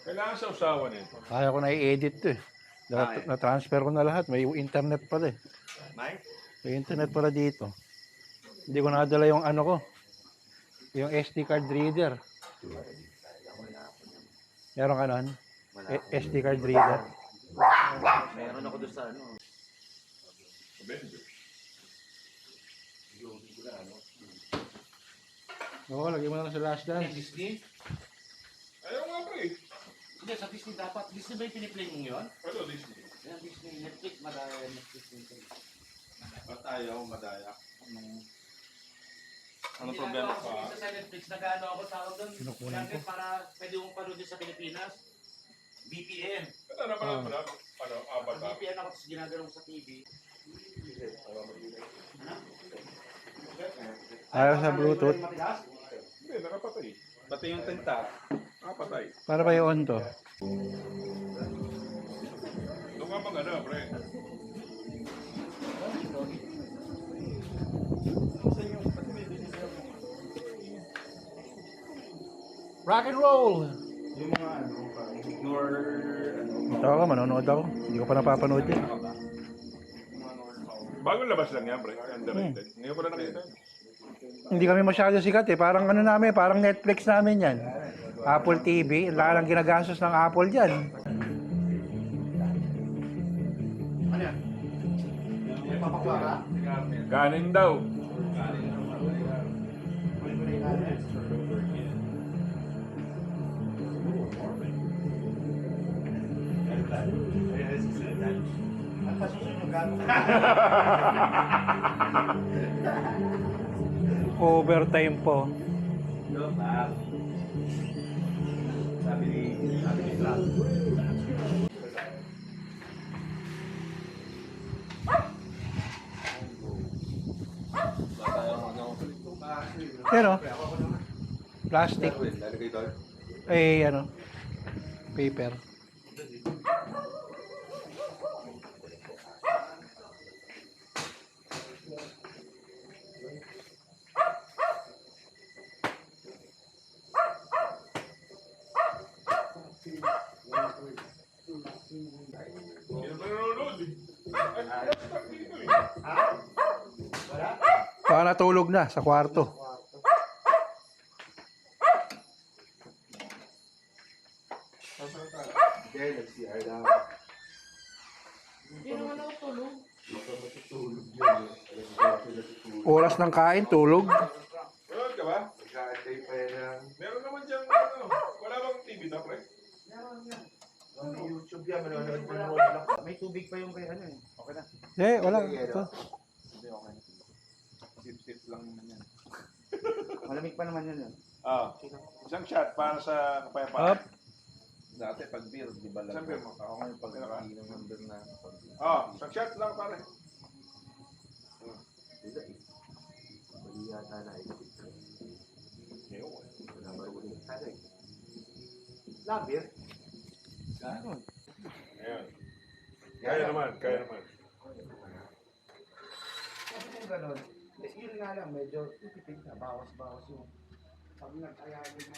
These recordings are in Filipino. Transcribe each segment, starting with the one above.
Kailangan sa usawa nito. Kaya ko na i-edit to eh. Na-transfer ko na lahat. May internet pala eh. May internet pala dito. Hindi ko nakadala yung ano ko. Yung SD card reader. Meron ka nun? SD card reader. Meron ako doon sa ano. Oo, lagyan mo na lang sa last dance. Disney? Ayaw nga pa eh. Hindi, sa Disney dapat. Disney ba yung piniplay mong yun? Ano Disney? Yan, Disney. Netflix, madaya. Netflix. Ba't ayaw madaya? Ano Hindi problema ako pa? sa Netflix, nag-ano ako tawag doon. Kinukunan ko. Para pwede mong panoodin sa Pilipinas. VPN. Ano pala? Ano? Avatar? VPN ako, tapos ginagalaw sa TV. Ayaw sa Bluetooth. Hindi, nakapatay. Pati yung tinta. Nakapatay. Para ba yung on to? Doon ka mag ano, pre. Rock and roll! Yung mga ano, ignore, Ito ako, manonood ako. Hindi ko pa napapanood yun. Bagong labas lang yan, pre. Underrated. Ngayon ko na nakita. Hindi kami masyado sikat eh. Parang ano namin, parang Netflix namin yan. Apple TV. Lang ginagastos ng Apple dyan. Ano yan? May papakwara? Kanin daw. Overtime po. Sabi ni Clark. Pero, plastic. Eh, ano, paper. Baka natulog na sa kwarto. Hindi naman ako tulog. Oras ng kain, tulog. Meron ka ba? Meron naman dyan, ano, wala bang TV na, pre? YouTube yan, manonood lang. May tubig pa yung kay ano eh. Okay na. Eh, wala. Ito. Hindi, okay na. Sip-sip lang naman yan. Malamig pa naman yun. Isang shot para sa Up. kapayapaan. Dati pag beer, di ba lang? Isang beer mo. Ako ngayon pag inom ng beer na. Isang shot lang, pare. Bali yata na ito. Wala marunong sana eh. Labir? Ayan. Kaya naman, kaya naman. Kasi kung gano'n, yun nga lang, medyo tipid na, bawas-bawas yung pag nag-aya yung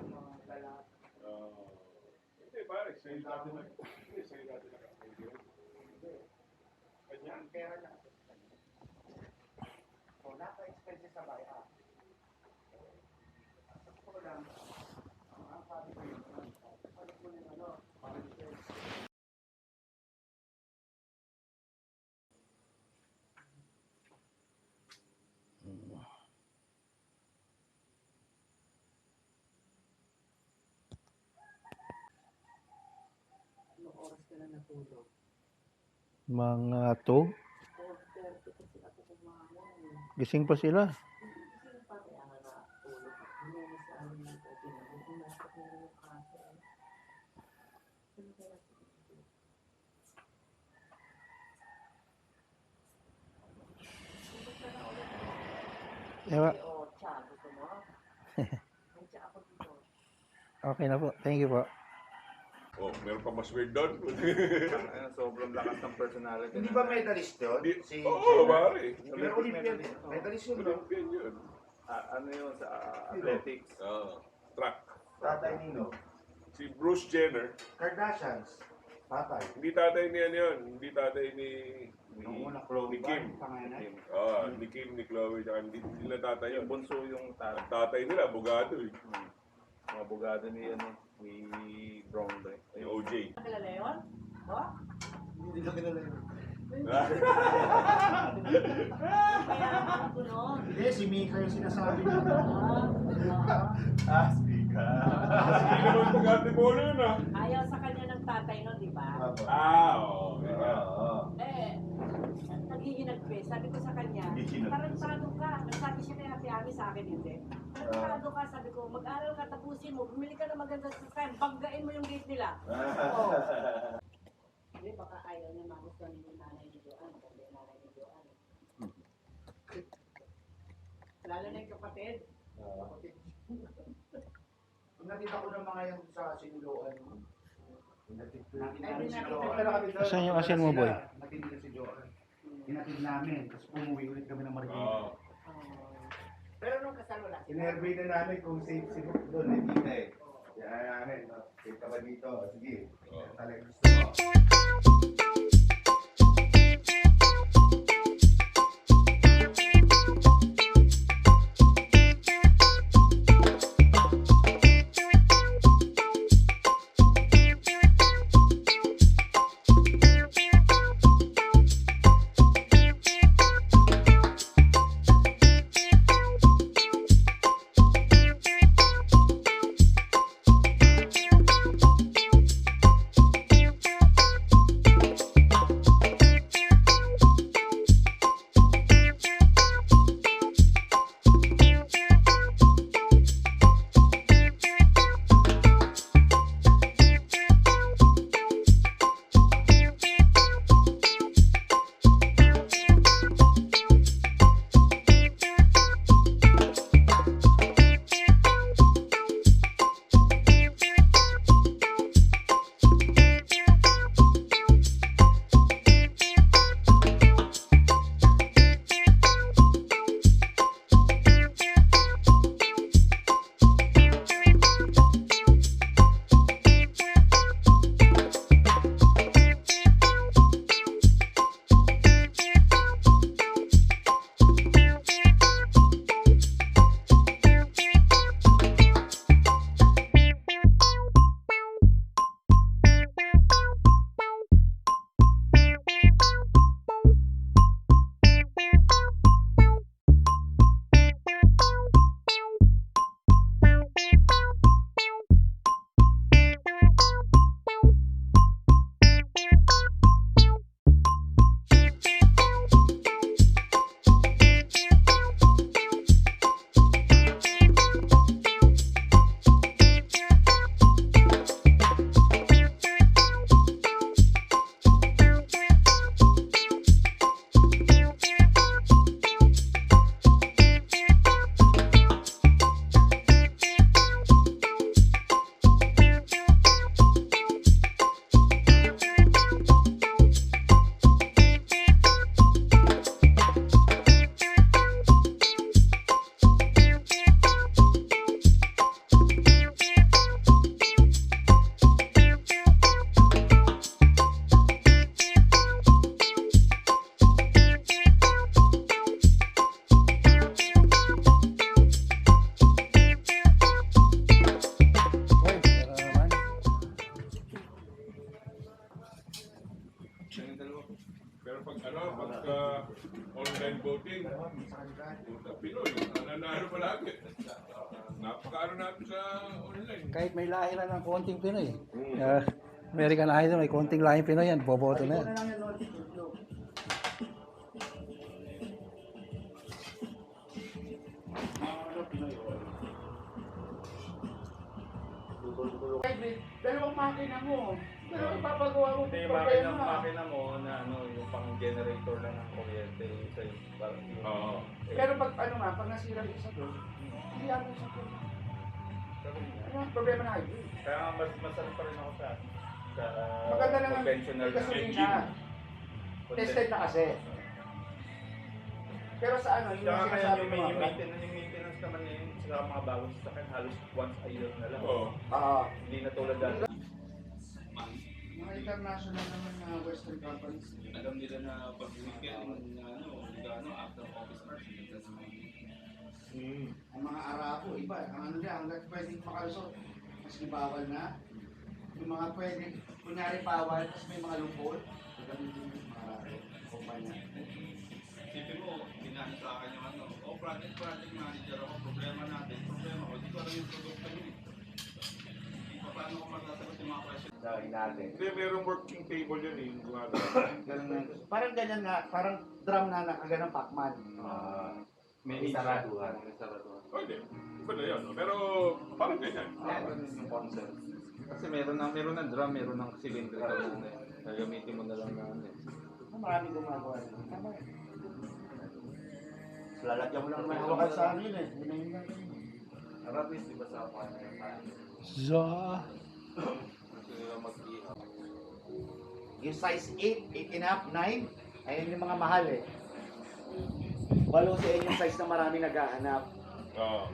mga lalaki. Hindi, pare, sa'yo dati na. Hindi, sa'yo dati na. Ganyan. Ang pera na. So, naka-expenses sa bayan. Ako lang, ang sabi ko yun, palit mo yung ano, anong oras ka na natulog? Mga 2. 4:30 kasi ako kumain. Gising pa sila. Kasi yung pati ang natulog. Hindi sa amin dito. Pinasok na yung kaso. Ano kaya ito? Ewa. O, tsa, gusto mo? May tsa ako dito. Okay na po. Thank you po. Oh, meron pa mas weird doon. Ayun, sobrang lakas ng personality. Hindi ba medalist yun? Oo, pare. Pero Olympian. Medalist yun, no? Olympian yun. Ano yun sa athletics? Oo. truck. Tatay Nino. Si Bruce Jenner, Kardashians. Tatay. hindi tatay ni ano yun, hindi tatay ni Yung una, Chloe ni Kim. panganay. Ni Kim, ni Chloe, tsaka hindi nila tatay Yung yun. bunso yung Ang tatay nila, abogado eh. mga abogado ni Brown Boy. Yung OJ. Kilala yun? Bo? Hindi na kilala yun. Kaya ako nun. Hindi, si Mika yung sinasabi niya. Ah, Mika. Hindi naman pag-antipolo yun ah. ayaw sa kanya ng tatay nun, di ba? Oo. Eh, naghihinagpe. Sabi ko sa kanya, tarantado ka. Nagsabi siya kay Ate Ami sa akin, hindi. Tarantado ka, sabi ko, mag-aral ka, tapusin mo, bumili ka ng magandang sasakyan, banggain mo yung gate nila. Oo. Hindi, baka ayaw niya magustuhan yung nanay ni Joanne. Kasi yung nanay ni Joanne. Lalo na yung kapatid. Nakita ko ng mga yung sa sinuloan. Ay, Saan yung asin mo, boy? Nakita si Joanne. Hinatid namin, tapos umuwi ulit kami ng Marikina. Pero nung kasal wala sila. Inervay na namin kung safe si Hook doon, hindi na eh. Kaya namin, safe ka ba dito? Sige, talagang gusto mo. Pero pag online voting, puta Pinoy, nanalo palagi. Napakaano natin sa online. Kahit may lahi na ng konting Pinoy. American Idol, may konting lahing Pinoy yan, boboto na yan. Dalawang makina mo. Pero ipapagawa mo Hindi, makina mo na yung pang-generator lang ng kuryente. Isa yung parang yun. Oo. Pero pag pag nasira yung isa doon, hindi ako isa doon. Ano ang problema na kayo? Kaya nga masarap pa rin ako sa Maganda lang ang conventional na gasolina. Tested na kasi. Pero sa ano, yung Kaya kaya sinasabi yung ko, maintenance naman niya yung sa mga bagong sasakyan, halos once a year na lang. Oo. Hindi na tulad dati. Mga international naman na Western companies. Alam nila na pag weekend, after office hours, Ang mga Arabo, iba. Ang ano nila, hanggat pwedeng makalusot. Mas bawal na. Yung mga pwedeng, kunyari bawal, tapos may mga loophole. Gagamitin yung mga Arabo, kumpanya. isipin mo, ginano sa akin yung project manager ako, problema ko, hindi ko alam yung produkto yun eh. Hindi pa paano ko magsasagot yung mga question. Dahil natin. Hindi, mayroong working table yun eh. Yung gumagawa. Ganun na. Parang ganyan nga, parang drum na nakaganang Pacman. May saraduhan. Pwede. Iba na yun. No? Pero parang ganyan. Meron yung concept. Kasi meron ng drum, meron ng cylindrical na gagamitin mo na lang na ano eh. Marami gumagawa. Tama eh. Lalagyan mo lang naman hawakan sa ano yun eh. Yun na yun lang. Arabis, di ba sa kanya? Za. Gusto nila mag-ihap. Yung size 8, 8 and a half, 9, ayun yung mga mahal eh. Walo sa yung size na marami naghahanap. Oo.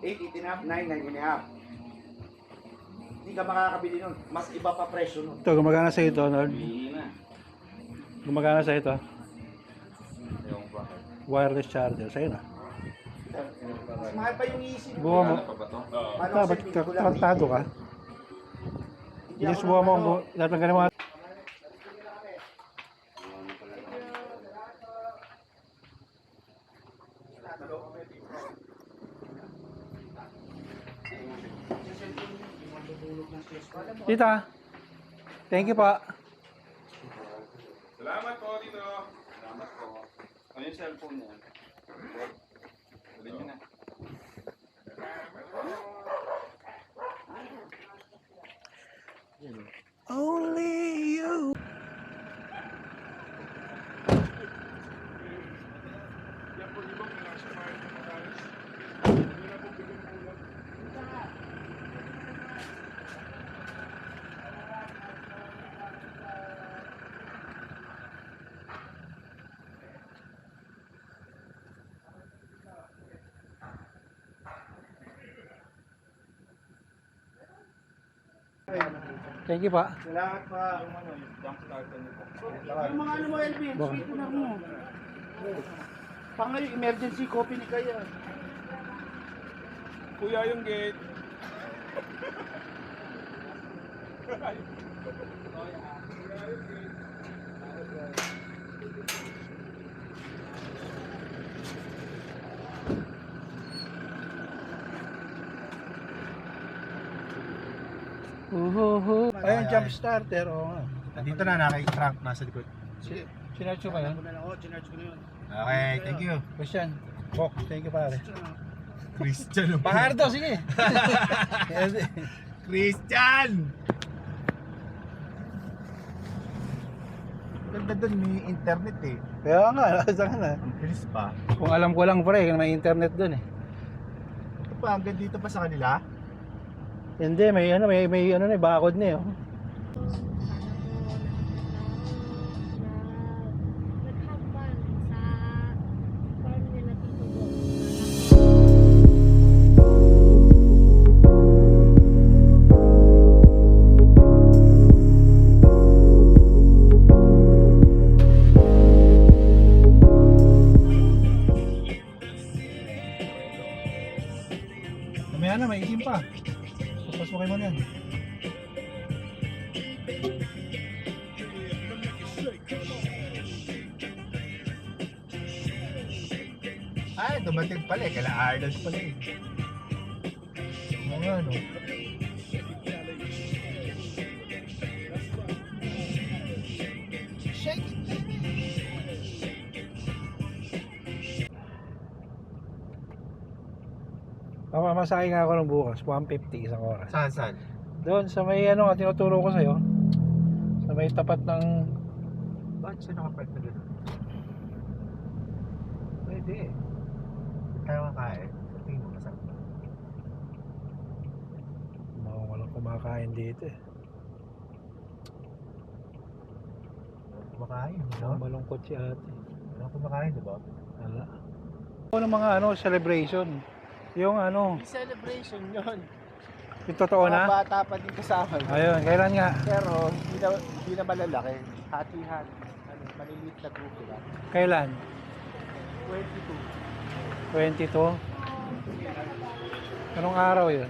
8, 8 and a half, 9, 9 and a half. Hindi ka makakabili nun. Mas iba pa presyo nun. Ito, gumagana sa ito, Nord. Hindi na. Gumagana sa ito. Yung ba? Wireless charger. Sa'yo na. Mas mahal pa yung easy. Buha mo. Pa ba to? Oo. Paano Ba't kasi pinag- tarantado ka? Hindi Hindi ako subuha mo. ano, Tatanggalin mo. Tita. Thank you pa. Salamat po dito. Salamat po. Ano yung cellphone niya? Sabihin niyo na. Only you. Yan po ibang nasa mga makalis. Hindi na po bigyan po lang. Thank you pa. Salamat pa. Yung ano, yung jump starter niyo po. Yung mga ano mo, Elvin, Bakit? sweetener mo. Pangayon, emergency copy ni Kaya. Kuya yung gate. Ayun, jump starter. Oo nga. Dito na naka-trunk nasa likod. Sinarcho ka yan? Chinarge ko na yun. Okay, thank you. Christian. Bok, thank you pare. Christian. Pahardo, sige. Christian! Ganda doon, may internet eh. Kaya nga, nasa ka na. Ang bilis pa. Kung alam ko lang pre, may internet dun eh. Ito pa, hanggang dito pa sa kanila. Hindi, may ano, may ano na, bakod na eh. Oh. Naghampan sa farm nila dito. Mamaya na, may isim pa. Pasukin mo na yan. Ay, dumating pala eh. Kaila Arnold pala eh. Oo nga, no. Shake it, baby. Mamasakay nga ako ng bukas, 150 isang oras. Saan, saan? Doon sa may ano nga, tinuturo ko sa'yo. Sa may tapat ng... Bakit siya nakapark na gano'n? Pwede eh. Kaya makain. Sa tingin mo masarap. Walang kumakain dito eh. Walang kumakain, no? Malungkot si ate. Walang kumakain, di ba? Wala. Ako ng mga ano, celebration. Yung ano, Celebration yun. yung totoo Mga na? bata pa din kasama yun. Ayun, kailan nga? Pero hindi na malalaki. Hati-hati. Ano, maliliit na grupo lang. Kailan? 22. 22? Anong araw yun?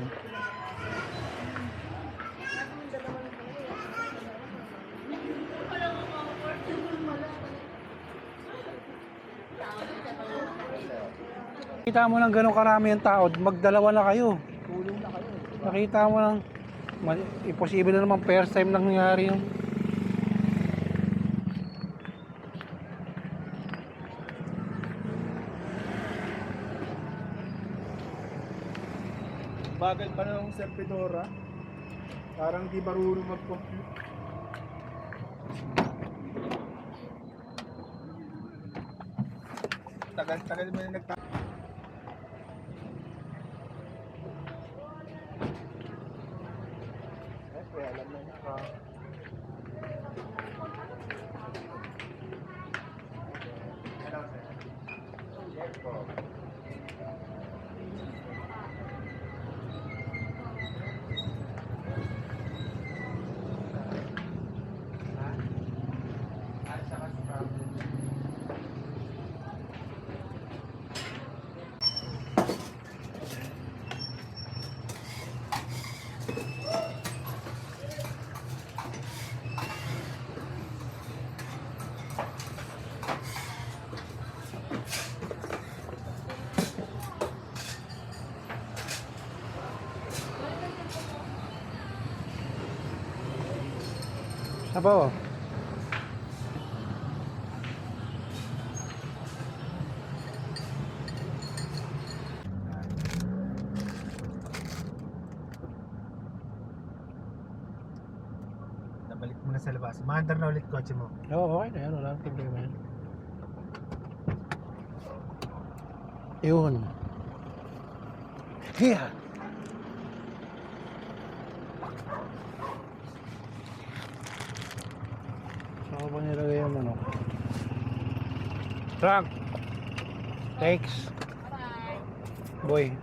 Nakita mo lang ganun karami yung tao, magdalawa na kayo. Tulong na kayo. Nakita mo lang, imposible na naman first time lang nangyari yung Bagal pa ng servidora. Parang di marunong mag-compute. Tagal-tagal mo na kaya alam mo na ka. sabaw. Nabalik mo na sa labas. Maandar na ulit kotse mo. Oo, okay na yan. Wala nang problema yan. Yun. Hiya! Saan ko ba nilagay yung manok? Truck! Thanks! Boy.